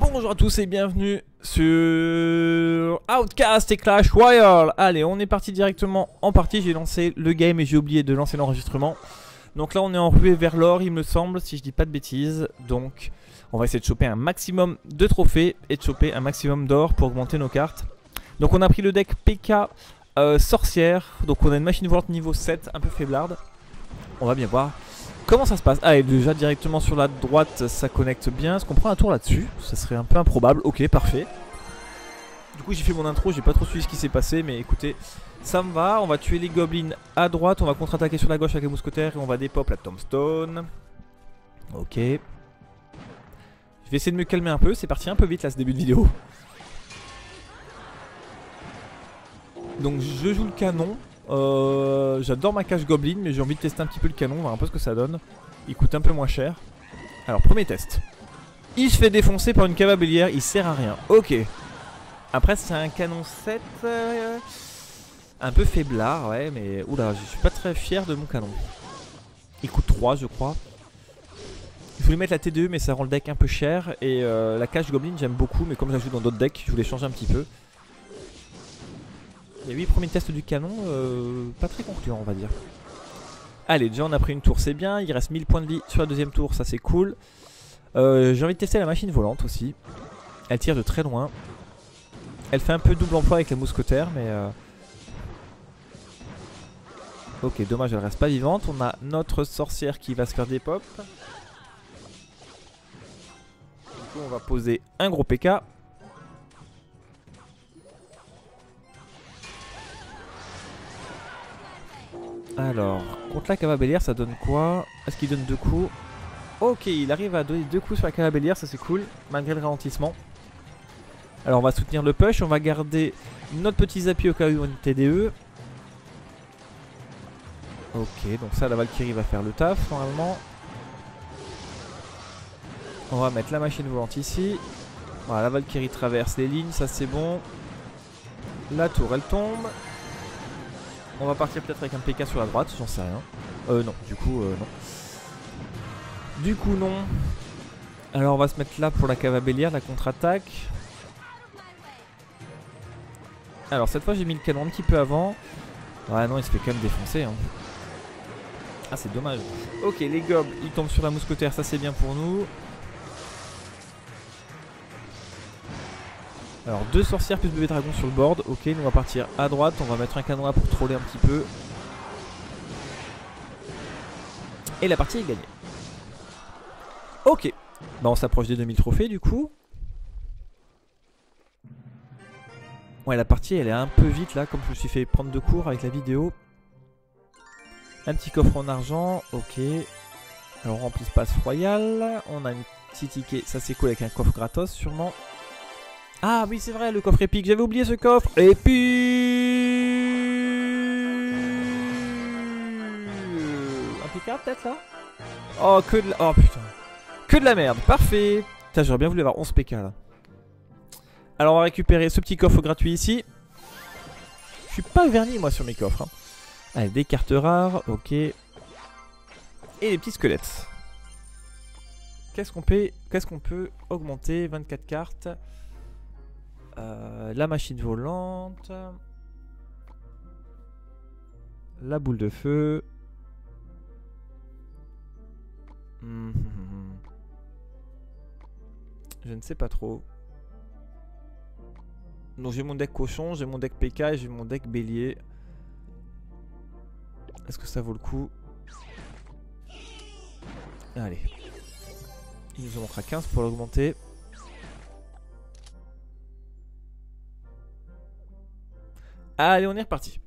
Bonjour à tous et bienvenue sur Outcast et Clash Royale. Allez, on est parti directement en partie. J'ai lancé le game et j'ai oublié de lancer l'enregistrement. Donc là on est en ruée vers l'or il me semble, si je dis pas de bêtises. Donc on va essayer de choper un maximum de trophées et de choper un maximum d'or pour augmenter nos cartes. Donc on a pris le deck PK sorcière. Donc on a une machine volante niveau 7, un peu faiblarde. On va bien voir comment ça se passe. Allez, déjà directement sur la droite ça connecte bien. Est-ce qu'on prend un tour là-dessus? Ça serait un peu improbable. Ok, parfait. Du coup j'ai fait mon intro, j'ai pas trop suivi ce qui s'est passé, mais écoutez, ça me va. On va tuer les gobelins à droite, on va contre-attaquer sur la gauche avec les mousquetaires et on va dépop la tombstone. Ok. Je vais essayer de me calmer un peu, c'est parti un peu vite là ce début de vidéo. Donc je joue le canon. J'adore ma cage goblin, mais j'ai envie de tester un petit peu le canon, on va voir un peu ce que ça donne. Il coûte un peu moins cher. Alors premier test. Il se fait défoncer par une cave à bélière, il sert à rien. Ok. Après c'est un canon 7 un peu faiblard, ouais, mais oula, je suis pas très fier de mon canon. Il coûte 3 je crois. Je voulais mettre la T2 mais ça rend le deck un peu cher. Et la cage goblin j'aime beaucoup, mais comme je la joue dans d'autres decks, je voulais changer un petit peu. Il y a 8 premiers tests du canon, pas très concluant on va dire. Allez, déjà on a pris une tour, c'est bien. Il reste 1000 points de vie sur la deuxième tour, ça c'est cool. J'ai envie de tester la machine volante aussi. Elle tire de très loin. Elle fait un peu double emploi avec les mousquetaires, mais... Ok, dommage, elle reste pas vivante. On a notre sorcière qui va se faire des pop. Du coup, on va poser un gros PK. Alors, contre la cave à bélière, ça donne quoi? Est-ce qu'il donne 2 coups? Ok, il arrive à donner 2 coups sur la cave à bélière, ça c'est cool, malgré le ralentissement. Alors on va soutenir le push, on va garder notre petit zappi au cas où on est TDE. Ok, donc ça la Valkyrie va faire le taf normalement. On va mettre la machine volante ici. Voilà, la Valkyrie traverse les lignes, ça c'est bon. La tour elle tombe. On va partir peut-être avec un PK sur la droite, j'en sais rien. Non, du coup non. Du coup non. Alors on va se mettre là pour la cave à bélière, la contre-attaque. Alors cette fois j'ai mis le canon un petit peu avant. Ouais non, il se fait quand même défoncer hein. Ah c'est dommage. Ok, les gobs ils tombent sur la mousquetaire, ça c'est bien pour nous. Alors 2 sorcières plus bébé dragon sur le board. Ok, nous on va partir à droite, on va mettre un canon là pour troller un petit peu. Et la partie est gagnée. Ok, bah on s'approche des 2000 trophées du coup. Ouais, la partie elle est un peu vite là, comme je me suis fait prendre de cours avec la vidéo. Un petit coffre en argent, ok. Alors on remplit passe royal. On a un petit ticket, ça c'est cool avec un coffre gratos sûrement. Ah oui c'est vrai, le coffre épique, j'avais oublié ce coffre. Épique. Un Picard peut-être là. Oh que de la... Oh putain. Que de la merde, parfait. Putain, j'aurais bien voulu avoir 11 PK là. Alors on va récupérer ce petit coffre gratuit ici. Je suis pas verni moi sur mes coffres hein. Allez, des cartes rares, ok. Et les petits squelettes. Qu'est-ce qu'on peut augmenter? 24 cartes. La machine volante. La boule de feu. Je ne sais pas trop. Donc j'ai mon deck cochon, j'ai mon deck PK et j'ai mon deck bélier. Est-ce que ça vaut le coup? Allez. Il nous en manquera 15 pour l'augmenter. Allez, on est reparti.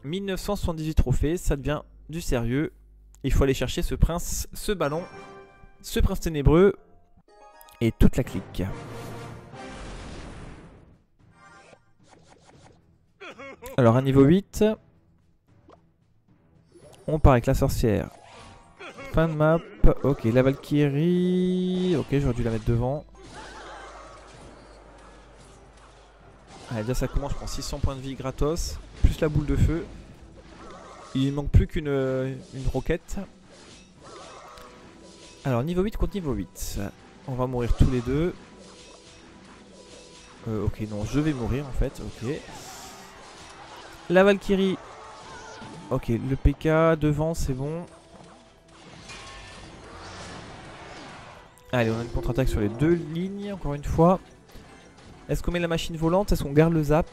1978 trophées, ça devient du sérieux. Il faut aller chercher ce prince, ce ballon, ce prince ténébreux et toute la clique. Alors à niveau 8, on part avec la sorcière. Fin de map. Ok, la Valkyrie. Ok, j'aurais dû la mettre devant. Allez, déjà ça commence, je prends 600 points de vie gratos. Plus la boule de feu. Il ne manque plus qu'une roquette. Alors niveau 8 contre niveau 8. On va mourir tous les deux. Ok, non, je vais mourir en fait. Ok. La Valkyrie. Ok, le PK devant, c'est bon. Allez, on a une contre-attaque sur les deux lignes, encore une fois. Est-ce qu'on met la machine volante? Est-ce qu'on garde le zap?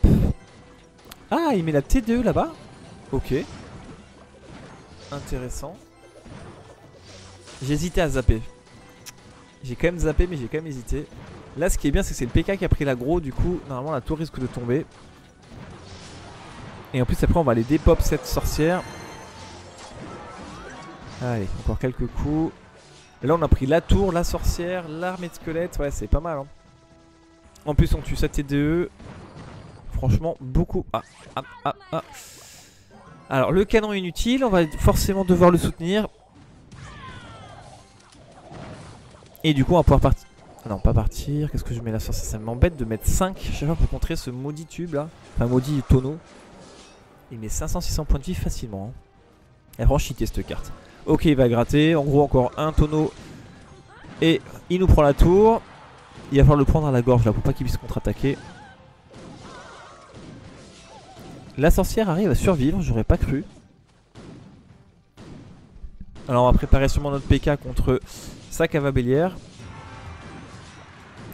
Ah, il met la T2 là-bas. Ok. Intéressant. J'ai hésité à zapper. J'ai quand même zappé, mais j'ai quand même hésité. Là, ce qui est bien, c'est que c'est le PK qui a pris l'aggro. Du coup, normalement, la tour risque de tomber. Et en plus, après, on va aller dépop cette sorcière. Allez, encore quelques coups. Là, on a pris la tour, la sorcière, l'armée de squelettes. Ouais, c'est pas mal. Hein. En plus, on tue sa TDE. Franchement, beaucoup. Ah. Alors, le canon est inutile. On va forcément devoir le soutenir. Et du coup, on va pouvoir partir. Ah non, pas partir. Qu'est-ce que je mets là? Ça m'embête de mettre 5 chaque fois pour contrer ce maudit tube là. Enfin, maudit tonneau. Il met 500-600 points de vie facilement. Hein. Elle rend cheaté cette carte. Ok, il va gratter. En gros, encore un tonneau. Et il nous prend la tour. Il va falloir le prendre à la gorge là pour pas qu'il puisse contre-attaquer. La sorcière arrive à survivre, j'aurais pas cru. Alors on va préparer sûrement notre PK contre sa cavabellière.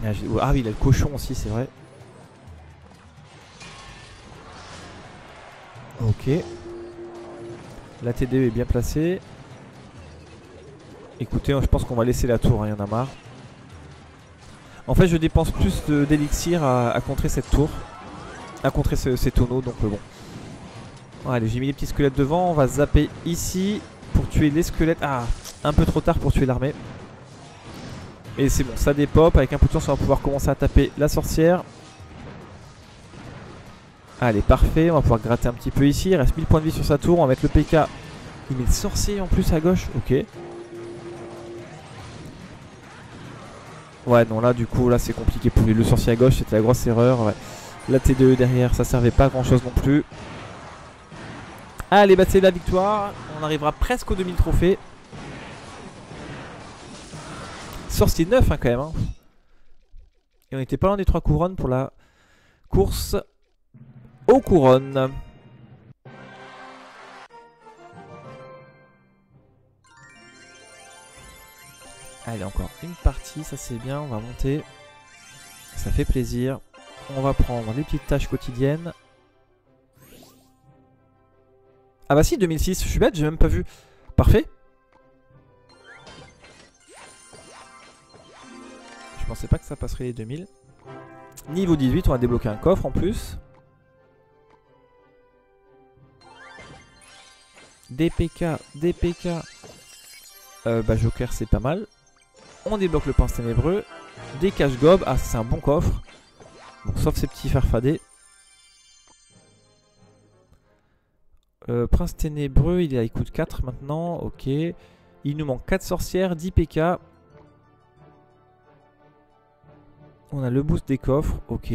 Ah oui, il a le cochon aussi, c'est vrai. Ok. La TD est bien placée. Écoutez, je pense qu'on va laisser la tour, hein, il y en a marre. En fait, je dépense plus d'élixir à contrer cette tour. À contrer ces tonneaux, donc bon. Allez, j'ai mis les petits squelettes devant. On va zapper ici pour tuer les squelettes. Ah, un peu trop tard pour tuer l'armée. Et c'est bon, ça dépop. Avec un peu de chance, on va pouvoir commencer à taper la sorcière. Allez, parfait. On va pouvoir gratter un petit peu ici. Il reste 1000 points de vie sur sa tour. On va mettre le PK. Il met le sorcier en plus à gauche. Ok. Ouais, non, là, du coup, là, c'est compliqué pour lui. Le sorcier à gauche, c'était la grosse erreur. Ouais. La T2 derrière, ça servait pas à grand chose non plus. Allez, bah c'est la victoire. On arrivera presque aux 2000 trophées. Sorcier 9 hein, quand même. Hein. Et on était pas loin des 3 couronnes pour la course aux couronnes. Allez, encore une partie, ça c'est bien. On va monter. Ça fait plaisir. On va prendre les petites tâches quotidiennes. Ah bah si, 2006, je suis bête, j'ai même pas vu. Parfait. Je pensais pas que ça passerait les 2000. Niveau 18, on va débloquer un coffre en plus. DPK, DPK. Bah Joker c'est pas mal. On débloque le pince ténébreux. Des cash gob, ah c'est un bon coffre. Bon, sauf ces petits farfadets. Prince ténébreux, il coûte 4 maintenant, ok. Il nous manque 4 sorcières, 10 PK. On a le boost des coffres, ok.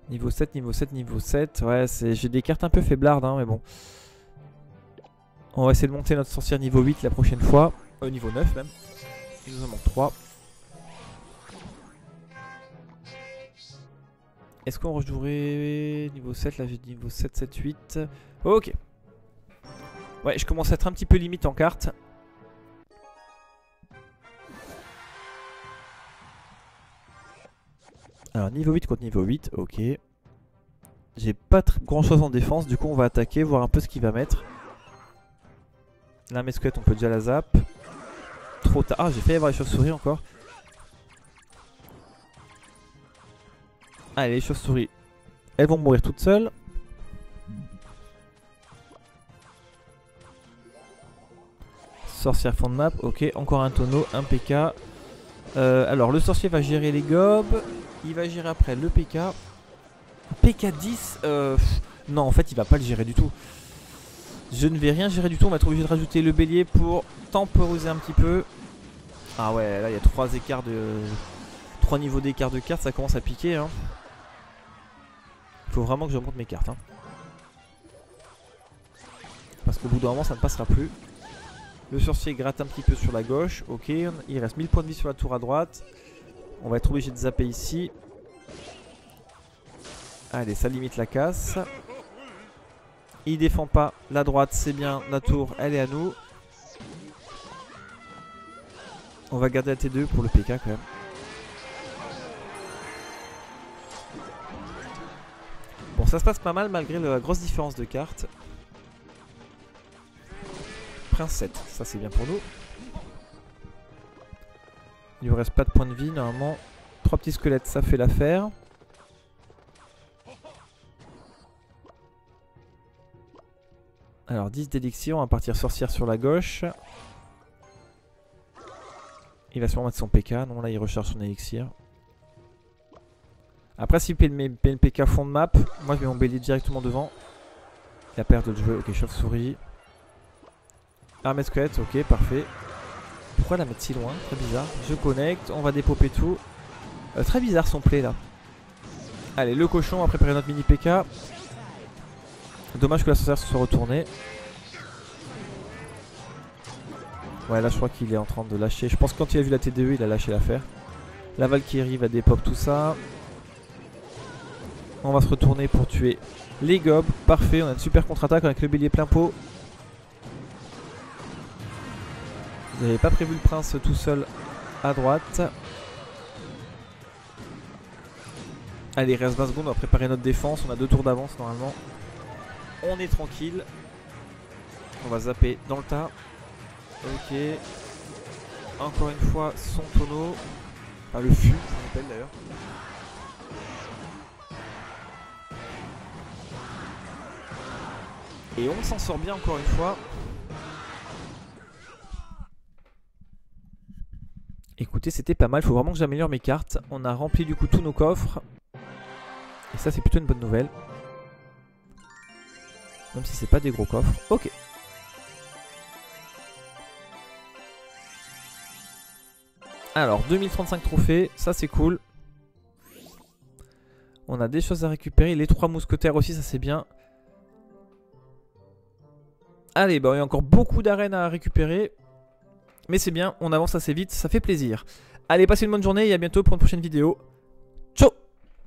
Niveau 7, niveau 7, niveau 7. Ouais, j'ai des cartes un peu faiblardes, hein, mais bon. On va essayer de monter notre sorcière niveau 8 la prochaine fois. Niveau 9 même. Il nous en manque 3. Est-ce qu'on rejouerait niveau 7? Là j'ai dit niveau 7, 7, 8. Ok. Ouais, je commence à être un petit peu limite en carte. Alors niveau 8 contre niveau 8, ok. J'ai pas grand chose en défense, du coup on va attaquer, voir un peu ce qu'il va mettre. Là mes squelettes on peut déjà la zap. Trop tard, ah j'ai failli avoir les chauves-souris encore. Allez les chauves-souris, elles vont mourir toutes seules. Sorcière fond de map, ok, encore un tonneau, un PK. Alors le sorcier va gérer les gobs. Il va gérer après le PK. PK 10 non en fait il va pas le gérer du tout. Je ne vais rien gérer du tout. On va être obligé de rajouter le bélier pour temporiser un petit peu. Ah ouais là il y a 3 niveaux d'écart de cartes. Ça commence à piquer hein. Il faut vraiment que je monte mes cartes hein. Parce qu'au bout d'un moment ça ne passera plus. Le sorcier gratte un petit peu sur la gauche. Ok, il reste 1000 points de vie sur la tour à droite. On va être obligé de zapper ici. Allez, ça limite la casse. Il défend pas. La droite, c'est bien. La tour, elle est à nous. On va garder la T2 pour le PK quand même. Bon, ça se passe pas mal malgré la grosse différence de cartes. Prince 7, ça c'est bien pour nous. Il lui reste pas de points de vie normalement. 3 petits squelettes, ça fait l'affaire. Alors 10 d'élixir, on va partir sorcière sur la gauche. Il va sûrement mettre son PK, non là il recharge son élixir. Après s'il paye le PK fond de map, moi je mets mon bélier directement devant. Il a peur de le jouer, ok chauve-souris. Armée squelette, ok parfait. Pourquoi la mettre si loin? Très bizarre. Je connecte, on va dépoper tout. Très bizarre son play là. Allez le cochon, on va préparer notre mini PK. Dommage que la sorcière se soit retournée. Ouais là je crois qu'il est en train de lâcher. Je pense que quand il a vu la T2 il a lâché l'affaire. La Valkyrie va dépop tout ça. On va se retourner pour tuer les gobs. Parfait, on a une super contre-attaque avec le bélier plein pot. Vous n'avez pas prévu le prince tout seul à droite. Allez, il reste 20 secondes, on va préparer notre défense. On a 2 tours d'avance normalement. On est tranquille. On va zapper dans le tas. Ok. Encore une fois, son tonneau. Enfin, le fût, ça s'appelle d'ailleurs. Et on s'en sort bien encore une fois. Écoutez, c'était pas mal. Il faut vraiment que j'améliore mes cartes. On a rempli du coup tous nos coffres. Et ça, c'est plutôt une bonne nouvelle. Même si c'est pas des gros coffres. Ok. Alors, 2035 trophées. Ça, c'est cool. On a des choses à récupérer. Les 3 mousquetaires aussi, ça c'est bien. Allez, bah, il y a encore beaucoup d'arènes à récupérer. Mais c'est bien, on avance assez vite, ça fait plaisir. Allez, passez une bonne journée et à bientôt pour une prochaine vidéo.